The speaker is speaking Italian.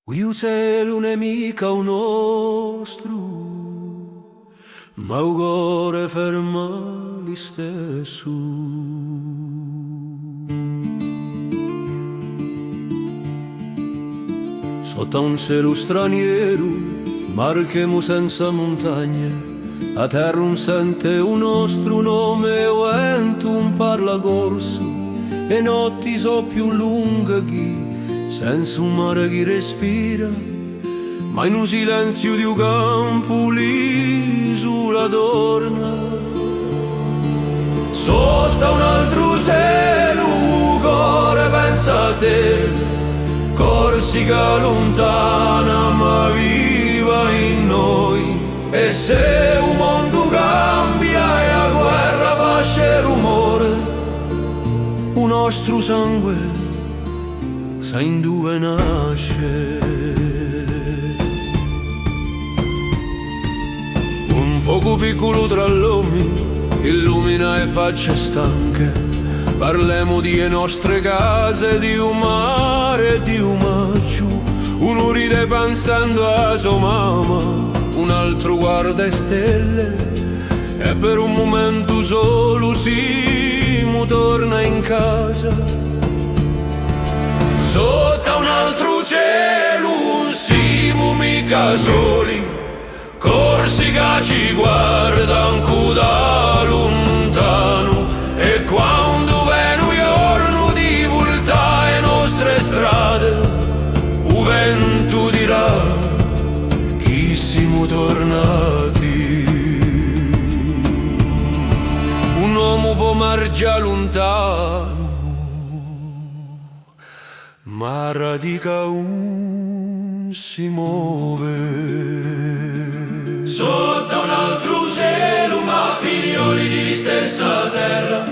Il cielo nemica o nostro, ma il cuore ferma li stesso. Sotto un cielo straniero, marchemo senza montagne, a terra un sente un nostro nome, e vento un parla corso, e notti so più lunghe chi senza un mare che respira, ma in un silenzio di un campo l'isola torna. Sotto un altro cielo, il cuore pensa a te, Corsica lontana ma viva in noi. E se un mondo cambia e la guerra fa rumore, il nostro sangue sa in dove nasce. Un fuoco piccolo tra l'uomo illumina e facce stanche. Parliamo di nostre case, di un mare e di un maggio. Uno ride pensando a sua mamma, un altro guarda le stelle, e per un momento solo Simo torna in casa. Sotto un altro cielo, un Simo mica soli, Corsica ci guarda anche da lontano. E quando viene un giorno di voltare le nostre strade, il vento dirà chi siamo tornati. Un uomo può marciare lontano, ma radica un si muove. Sotto un altro cielo, ma figlioli di stessa terra.